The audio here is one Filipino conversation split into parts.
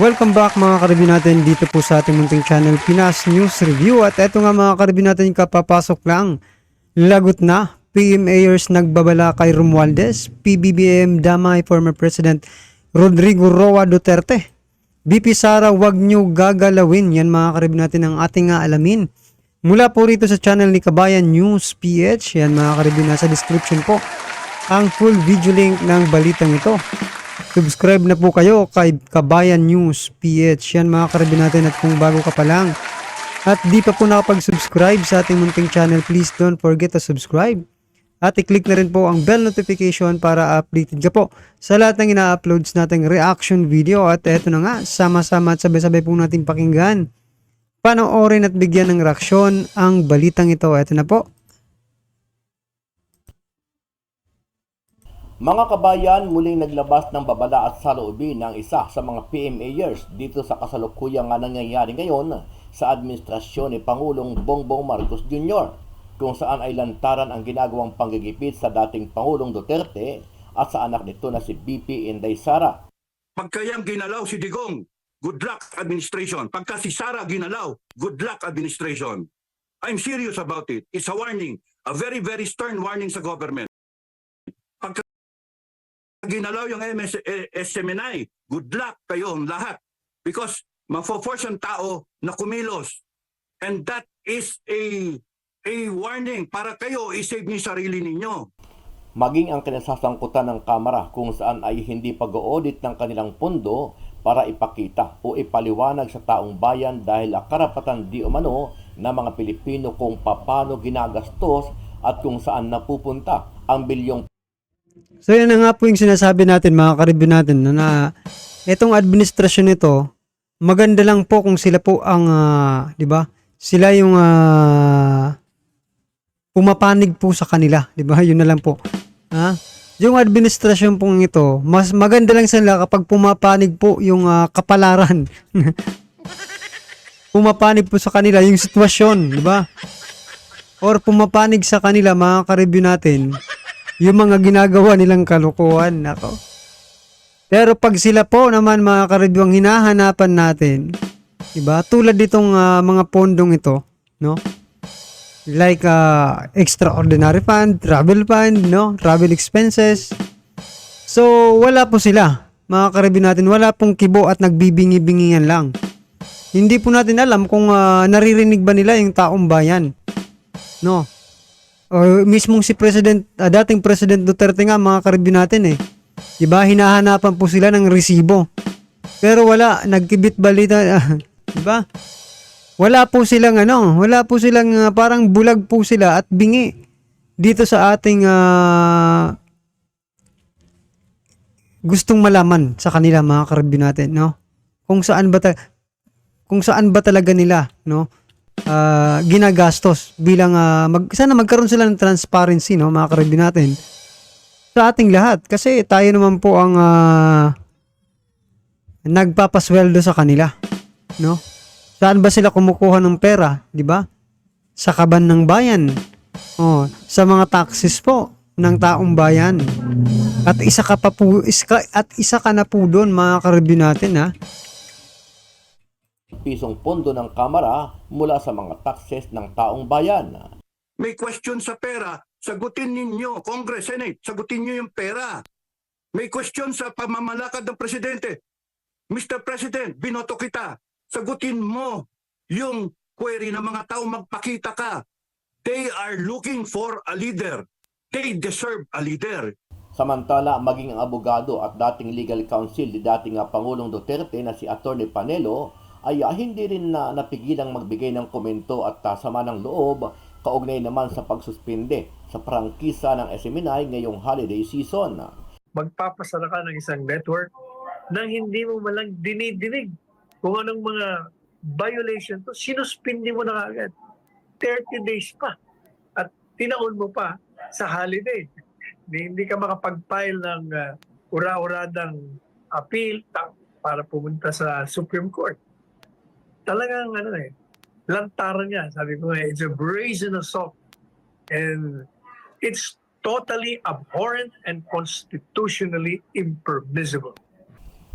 Welcome back mga karibin natin dito po sa ating munting channel Pinas News Review. At eto nga mga karibin natin, kapapasok lang. Lagot na, PMAers nagbabala kay Romualdez, PBBM damay former President Rodrigo Roa Duterte. BP Sara, wag nyo gagalawin. Yan mga karibin natin ang ating alamin. Mula po rito sa channel ni Kabayan News PH. Yan mga karibin, nasa description po ang full video link ng balitang ito. Subscribe na po kayo kay Kabayan News PH. Yan mga karibin natin, at kung bago ka pa lang at di pa po nakapag-subscribe sa ating munting channel, please don't forget to subscribe. At i-click na rin po ang bell notification para updated ka po sa lahat ng ina-uploads nating reaction video. At eto na nga, sama-sama at sabay-sabay po natin pakinggan, panoorin at bigyan ng reaksyon ang balitang ito. Eto na po. Mga kabayan, muling naglabas ng babala at saloobin ng isa sa mga PMAers dito sa kasalukuyang nangyayari ngayon sa administrasyon ni Pangulong Bongbong Marcos Jr., kung saan ay lantaran ang ginagawang panggigipit sa dating Pangulong Duterte at sa anak nito na si BP Inday Sara. Pagkayang ginalaw si Digong, good luck administration. Pagka si Sara ginalaw, good luck administration. I'm serious about it. It's a warning, a very, very stern warning sa government. Pagka ginalaw yung SMNI, good luck kayong lahat. Because mafo-force ang tao na kumilos. And that is a warning para kayo isave niyo sarili ninyo. Maging ang kinasasangkutan ng Kamara kung saan ay hindi pag-audit ng kanilang pondo para ipakita o ipaliwanag sa taong bayan dahil karapatan di umano ng mga Pilipino kung paano ginagastos at kung saan napupunta ang bilyong. So yan na nga po yung sinasabi natin mga karibin natin, na itong administrasyon nito, maganda lang po kung sila po ang, di ba? Sila yung pumapanig po sa kanila, di ba? Yun na lang po. Ha? Yung administrasyon pong ito, mas maganda lang sila kapag pumapanig po yung kapalaran. Pumapanig po sa kanila yung sitwasyon, di ba? Or pumapanig sa kanila mga karibin natin yung mga ginagawa nilang kalukuhan. Nako. Pero pag sila po naman mga karibyo ang hinahanapan natin, diba? Tulad ditong mga pondong ito, no? Like extraordinary fund, travel fund, no? Travel expenses. So wala po sila, mga karibyo natin. Wala pong kibo at nagbibingi-bingihan lang. Hindi po natin alam kung naririnig ba nila yung taong bayan, no? O mismong si dating President Duterte nga mga karibyo natin diba, hinahanapan po sila ng resibo. Pero wala, nagkibit balita, diba? Wala po silang parang bulag po sila at bingi dito sa ating gustong malaman sa kanila mga karibyo natin, no? Kung saan ba talaga nila, no? Ginagastos bilang sana magkaroon sila ng transparency, no, mga karibin natin, sa ating lahat, kasi tayo naman po ang nagpapasweldo sa kanila, no? Saan ba sila kumukuha ng pera, di ba? Sa kaban ng bayan, sa mga taxes po ng taong bayan, at isa ka na po doon mga karibin natin, ha? Pisong pondo ng Kamara mula sa mga taxes ng taong bayan. May question sa pera, sagutin ninyo. Congress, Senate, sagutin niyo yung pera. May question sa pamamalakad ng Presidente. Mr. President, binoto kita. Sagutin mo yung query ng mga tao, magpakita ka. They are looking for a leader. They deserve a leader. Samantala, maging ang abogado at dating legal counsel ni dating Pangulong Duterte na si Atty. Panelo ay hindi rin napigilang magbigay ng komento at sama ng loob kaugnay naman sa pagsuspinde sa prangkisa ng SMNI ngayong holiday season. Magpapasara ka ng isang network nang hindi mo malang dinidinig kung anong mga violation to, sinuspindi mo na agad. 30 days pa at tinaon mo pa sa holiday. Hindi ka makapag-file ng ura-uradang appeal para pumunta sa Supreme Court. Talagang lantaran niya. Sabi ko it's a brazen assault and it's totally abhorrent and constitutionally impermissible.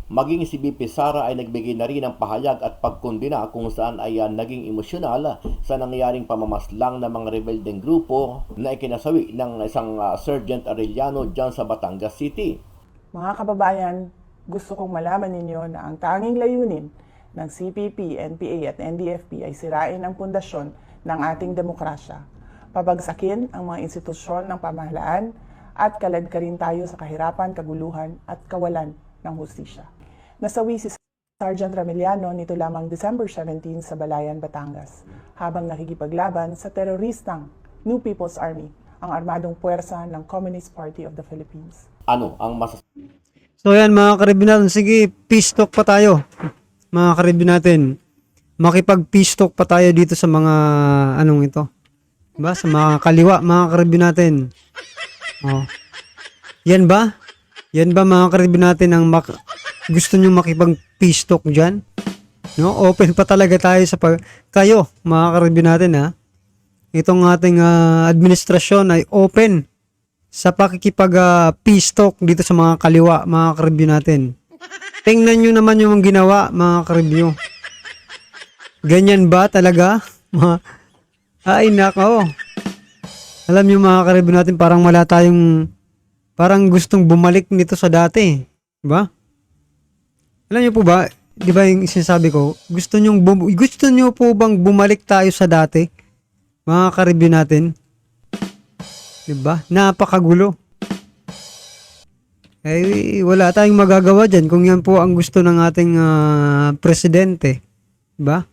Maging si BP Sara ay nagbigay na rin ng pahayag at pagkondena kung saan ay naging emosyonal sa nangyaring pamamaslang ng mga rebeldeng grupo na ikinasawi ng isang Sergeant Arellano dyan sa Batangas City. Mga kababayan, gusto kong malaman ninyo na ang tanging layunin ng CPP, NPA at NDFP ay sirain ang pundasyon ng ating demokrasya, pabagsakin ang mga institusyon ng pamahalaan at kaladkarin tayo sa kahirapan, kaguluhan at kawalan ng hustisya. Nasawi si Sergeant Remeliano nito lamang December 17 sa Balayan, Batangas, habang nakikipaglaban sa teroristang New People's Army, ang armadong puwersa ng Communist Party of the Philippines. Ano ang So yan mga karibin natin, sige, peace talk pa tayo. Mga karibin natin, makipag-peace talk pa tayo dito sa mga anong ito. Diba? Sa mga kaliwa, mga karibin natin. Oh. Yan ba? Yan ba mga karibin natin ang gusto nyo makipag-peace talk dyan? No? Open pa talaga tayo sa kayo, mga karibin natin ha. Itong ating administrasyon ay open sa pakikipag-peace talk dito sa mga kaliwa, mga karibyo natin. Tingnan nyo naman yung ginawa, mga karibyo. Ganyan ba talaga? Ay, nako. Alam nyo mga karibyo natin, parang wala tayong, parang gustong bumalik nito sa dati. Diba? Alam nyo po ba, di ba yung sinasabi ko, gusto nyo po bang bumalik tayo sa dati? Mga karibyo natin. Diba? Napakagulo. Eh, wala tayong magagawa dyan kung yan po ang gusto ng ating presidente. Diba?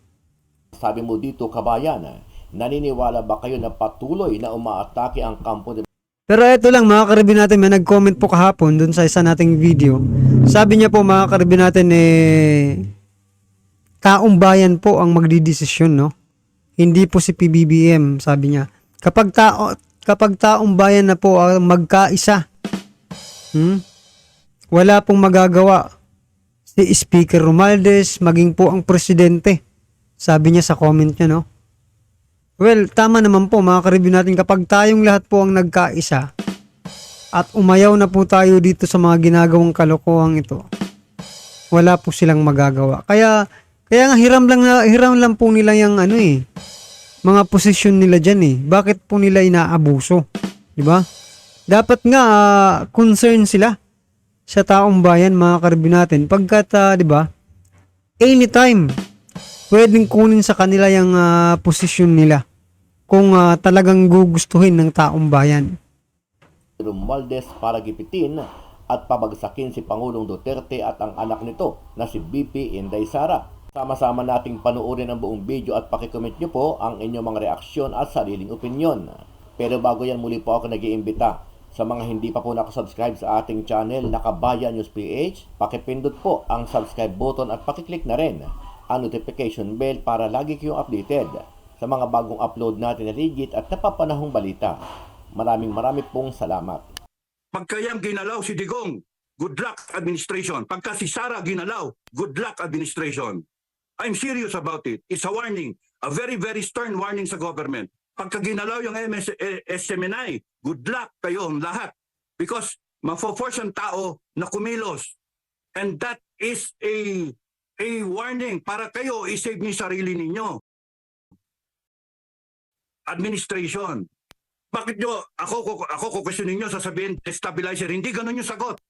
sabi mo dito, kabayan? Naniniwala ba kayo na patuloy na umaatake ang kampo de Pero eto lang mga karibin natin, may nag-comment po kahapon dun sa isa nating video. Sabi niya po mga karibin natin taong bayan po ang magdidesisyon, no? Hindi po si PBBM, sabi niya. Kapag taong bayan na po ang magkaisa, wala pong magagawa si Speaker Romualdez, maging po ang presidente. Sabi niya sa comment niya, no? Well, tama naman po mga karibin natin, kapag tayong lahat po ang nagkaisa at umayaw na po tayo dito sa mga ginagawang kalokohan ito, wala po silang magagawa. Kaya nga hiram lang po nila yung mga posisyon nila dyan eh. Bakit po nila inaabuso? Diba? Dapat nga concern sila sa taong bayan mga karibin natin. Pagkat, diba, anytime pwedeng kunin sa kanila yung posisyon nila kung talagang gugustuhin ng taong bayan. Romualdez para gipitin at pabagsakin si Pangulong Duterte at ang anak nito na si BP Inday Sara. Sama-sama nating panuorin ang buong video at pakicomment nyo po ang inyong mga reaksyon at sariling opinyon. Pero bago yan, muli po ako nag-iimbita sa mga hindi pa po nakasubscribe sa ating channel na Kabayan News PH, pakipindot po ang subscribe button at pakiclick na rin ang notification bell para lagi kayong updated sa mga bagong upload natin na legit at napapanahong balita. Maraming pong salamat. Pagkayang ginalaw si Digong, good luck administration. Pagka si Sara ginalaw, good luck administration. I'm serious about it. It's a warning, a very, very stern warning sa government. Pagka ginalaw yung SMNI, good luck kayong lahat. Because mafo-force ang tao na kumilos. And that is a warning para kayo i-save niyo sarili ninyo. Administration. Bakit nyo, ako kukwestiyonin nyo, sasabihin, destabilizer. Hindi ganun yung sagot.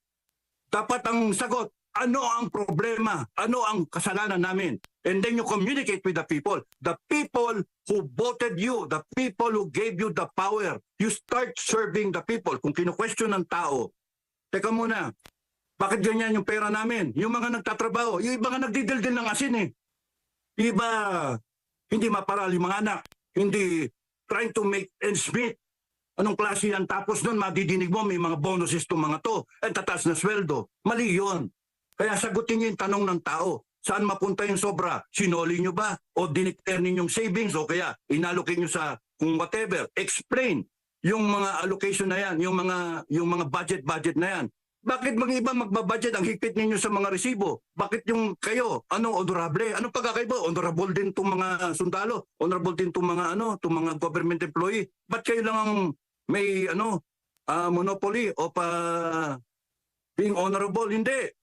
Dapat ang sagot, ano ang problema? Ano ang kasalanan namin? And then you communicate with the people. The people who voted you, the people who gave you the power. You start serving the people. Kung kinu-question ng tao, teka muna, bakit ganyan yung pera namin? Yung mga nagtatrabaho, yung iba nga nagdidildil ng asin eh. Iba, hindi maparal yung mga anak. Hindi trying to make ends meet. Anong klase yan? Tapos nun, madidinig mo, may mga bonuses itong mga to. At tataas na sweldo. Mali yun. Kaya sagutin niyo yung tanong ng tao. Saan mapunta yung sobra? Sinoli nyo ba? O dinikter ninyong savings? O kaya inallocate nyo sa kung whatever. Explain yung mga allocation na yan, yung mga budget na yan. Bakit mga iba magbabudget ang higpit ninyo sa mga resibo? Bakit yung kayo, honorable? Anong pagkakaiba? Honorable din itong mga sundalo, honorable din itong mga government employee. Ba't kayo lang ang may monopoly o pa being honorable? Hindi.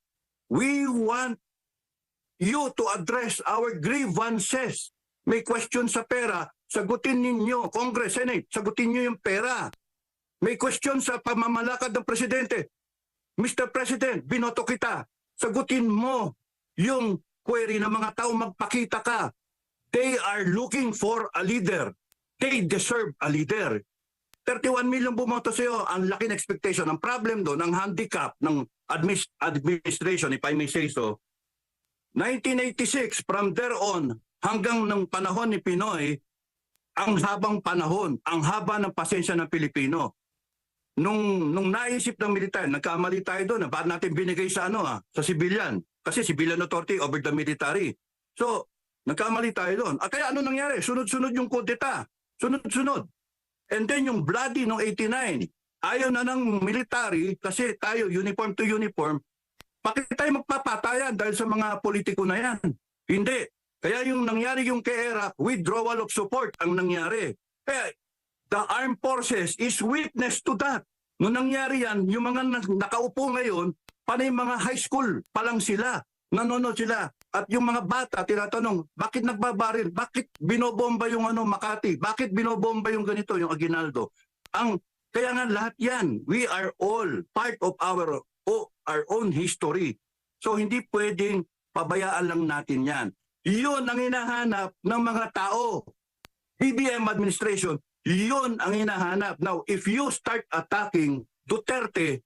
We want you to address our grievances. May question sa pera, sagutin ninyo. Congress, Senate, sagutin nyo yung pera. May question sa pamamalakad ng presidente. Mr. President, binoto kita. Sagutin mo yung query ng mga tao, magpakita ka. They are looking for a leader. They deserve a leader. 31 million bumoto sa iyo, ang laki ng expectation. Ang problem doon, ang handicap ng administration, if I may say so, 1986, from there on, hanggang ng panahon ni Pinoy, ang habang panahon, ang haba ng pasensya ng Pilipino. Nung naisip ng militar, nagkamali tayo doon, bakit natin binigay sa sa civilian? Kasi civilian authority over the military. So, nagkamali tayo doon. At kaya ano nangyari? Sunod-sunod yung kudeta. Sunod-sunod. And then yung bloody noong 89, ayaw na ng military kasi tayo uniform to uniform, bakit tayo magpapatayan dahil sa mga politiko na yan? Hindi. Kaya yung nangyari yung kay-era, withdrawal of support ang nangyari. Kaya the armed forces is witness to that. Nung nangyari yan, yung mga nakaupo ngayon, panay mga high school pa lang sila, nanonood sila. At yung mga bata, tinatanong, bakit nagbabaril? Bakit binobomba yung Makati? Bakit binobomba yung ganito, yung Aguinaldo? Kaya nga lahat yan, we are all part of our own history. So hindi pwedeng pabayaan lang natin yan. Yun ang hinahanap ng mga tao. BBM administration, yun ang hinahanap. Now, if you start attacking Duterte,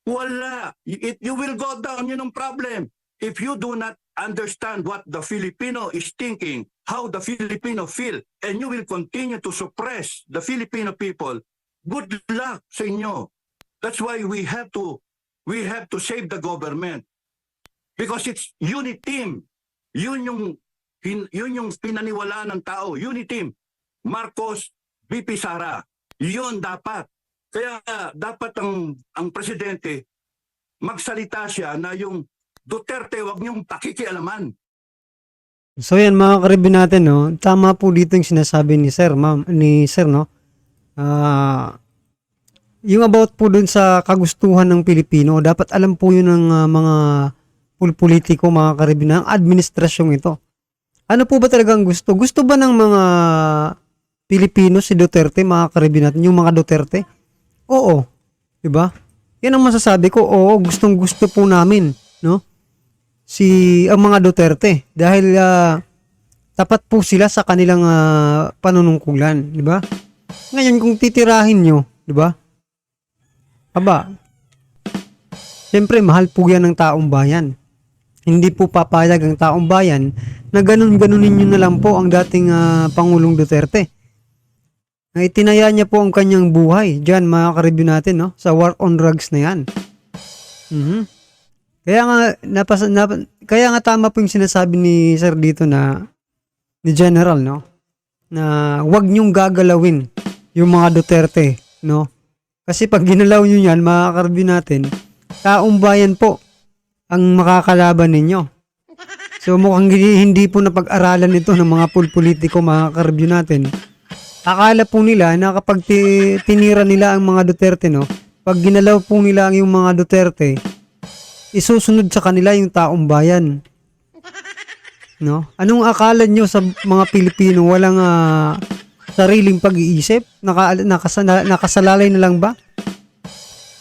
wala. You will go down. Yun ang problem. If you do not understand what the Filipino is thinking, how the Filipino feel, and you will continue to suppress the Filipino people, good luck sa inyo. That's why we have to save the government. Because it's unit team. Yun yung pinaniwalaan ng tao. Unit team. Marcos, VP Sara. Yun dapat. Kaya dapat ang presidente magsalita siya na yung Duterte, wag niyong pakikialaman. So yan mga karibin natin, no? Tama po dito yung sinasabi ni Sir, no? Yung about po dun sa kagustuhan ng Pilipino, dapat alam po yun ng mga politiko, mga karibin, ng administrasyong ito. Ano po ba talagang gusto? Gusto ba ng mga Pilipino si Duterte, mga karibin natin, yung mga Duterte? Oo. Diba? Yan ang masasabi ko. Oo, gustong gusto po namin, no? Ang mga Duterte dahil tapat po sila sa kanilang panunungkulan, di ba? Ngayon kung titirahin nyo, di ba? Siyempre mahal po yan ng taong bayan. Hindi po papayag ang taong bayan na ganun-ganunin nyo na lang po ang dating Pangulong Duterte. Na itinaya niya po ang kanyang buhay dyan, mga karibyo natin, no? Sa war on drugs na yan. Kaya nga tama po yung sinasabi ni Sir dito ni General, no? Na wag niyong gagalawin yung mga Duterte, no? Kasi pag ginalaw niyo yan, mga karbi natin, taong bayan po ang makakalaban ninyo. So mukhang hindi po napag-aralan ito ng mga politiko, mga karbi natin. Akala po nila na kapag tinira nila ang mga Duterte, no? Pag ginalaw po nila yung mga Duterte, isusunod sa kanila yung taong bayan. No? Anong akala nyo sa mga Pilipino? Walang sariling pag-iisip? Nakasalalay na lang ba?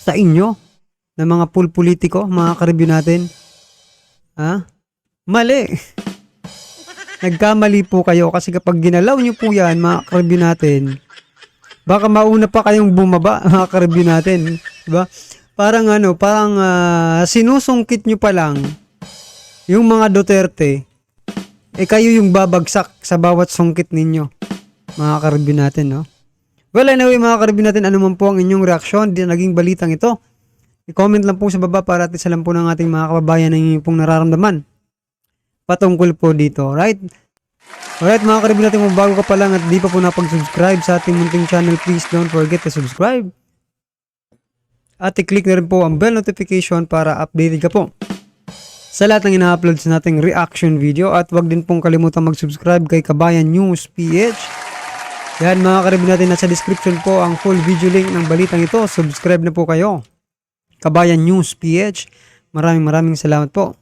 Sa inyo? Na mga politiko, mga karibyo natin? Mali. Nagkamali po kayo kasi kapag ginalaw nyo po yan, mga karibyo natin, baka mauna pa kayong bumaba, mga karibyo natin. Diba? Parang sinusungkit nyo pa lang yung mga Duterte, kayo yung babagsak sa bawat sungkit ninyo, mga karibin natin, no? Well, anyway, mga karibin natin, ano man po ang inyong reaksyon di naging balitang ito, i-comment lang po sa baba para at isa lang po ng ating mga kababayan na inyong pong nararamdaman patungkol po dito, right? Alright, mga karibin natin, kung bago ka pa lang at di pa po napag-subscribe sa ating munting channel, please don't forget to subscribe. At i-click na rin po ang bell notification para updated ka po sa lahat ng ina-upload sa nating reaction video. At wag din pong kalimutan mag-subscribe kay Kabayan News PH. Yan mga karibin natin, nasa description po ang full video link ng balitang ito. Subscribe na po kayo. Kabayan News PH Maraming salamat po.